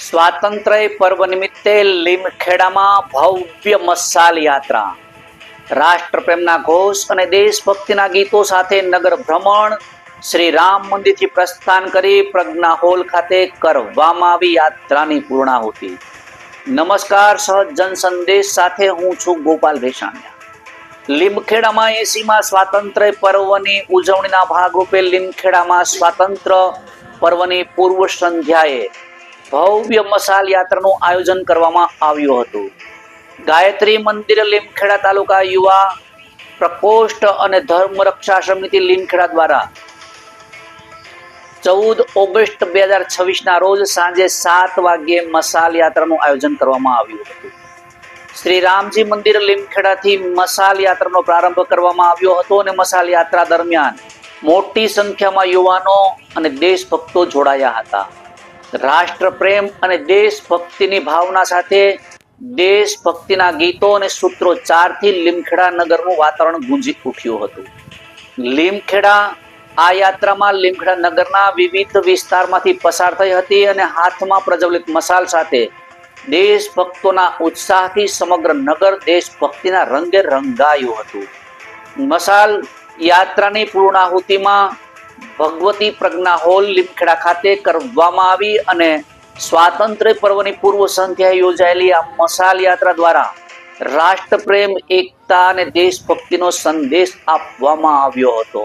સ્વાતંત્ર્ય પર્વ નિમિત્તે લીમખેડામાં ભવ્ય મશાલ યાત્રા, રાષ્ટ્રપ્રેમના ઘોષ અને દેશભક્તિના ગીતો સાથે નગર ભ્રમણ શ્રી રામ મંદિરથી પ્રસ્થાન કરી પ્રજ્ઞા હોલ ખાતે કરવામાં આવી યાત્રાની પૂર્ણાહુતિ. નમસ્કાર, સહજ જન સંદેશ સાથે હું છું ગોપાલ ભેસાણિયા. લીમખેડામાં 80મા સ્વાતંત્ર્ય પર્વની ઉજવણીના ભાગરૂપે લીમખેડામાં સ્વાતંત્ર્ય પર્વની પૂર્વ સંધ્યાએ ભવ્ય મશાલ યાત્રાનું આયોજન કરવામાં આવ્યું હતું. ગાયત્રી મંદિર લીમખેડા તાલુકા યુવા પ્રકોષ્ઠ અને ધર્મ રક્ષા સમિતિ લીમખેડા દ્વારા 14 ઓગસ્ટ 2026 રોજ સાંજે 7 વાગ્યે મશાલ યાત્રાનું આયોજન કરવામાં આવ્યું હતું. શ્રી રામજી મંદિર લીમખેડાથી મશાલ યાત્રાનો પ્રારંભ કરવામાં આવ્યો હતો અને મશાલ યાત્રા દરમિયાન મોટી સંખ્યામાં યુવાનો અને દેશભક્તો જોડાયા હતા. રાષ્ટ્ર પ્રેમ અને દેશભક્તિની ભાવના સાથે દેશભક્તિના ગીતો અને સૂત્રોચ્ચારથી લીમખેડા નગરનું વાતાવરણ ગુંજી ઉઠ્યું હતું. લીમખેડા આ યાત્રામાં લીમખેડા નગરના વિવિધ વિસ્તારમાંથી પસાર થઈ હતી અને હાથમાં પ્રજ્વલિત મશાલ સાથે દેશભક્તોના ઉત્સાહથી સમગ્ર નગર દેશભક્તિના રંગે રંગાયું હતું. મશાલ યાત્રાની પૂર્ણાહુતિમાં ભગવતી પ્રજ્ઞા હોલ લીમખેડા ખાતે કરવામાં આવી અને સ્વાતંત્ર્ય પર્વની પૂર્વ સંધ્યાએ યોજાયેલી આ મશાલ યાત્રા દ્વારા રાષ્ટ્રપ્રેમ, એકતા અને દેશભક્તિનો સંદેશ આપવામાં આવ્યો હતો.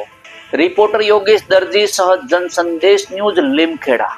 રિપોર્ટર યોગેશ દરજી, સહજ જન સંદેશ ન્યૂઝ, લીમખેડા.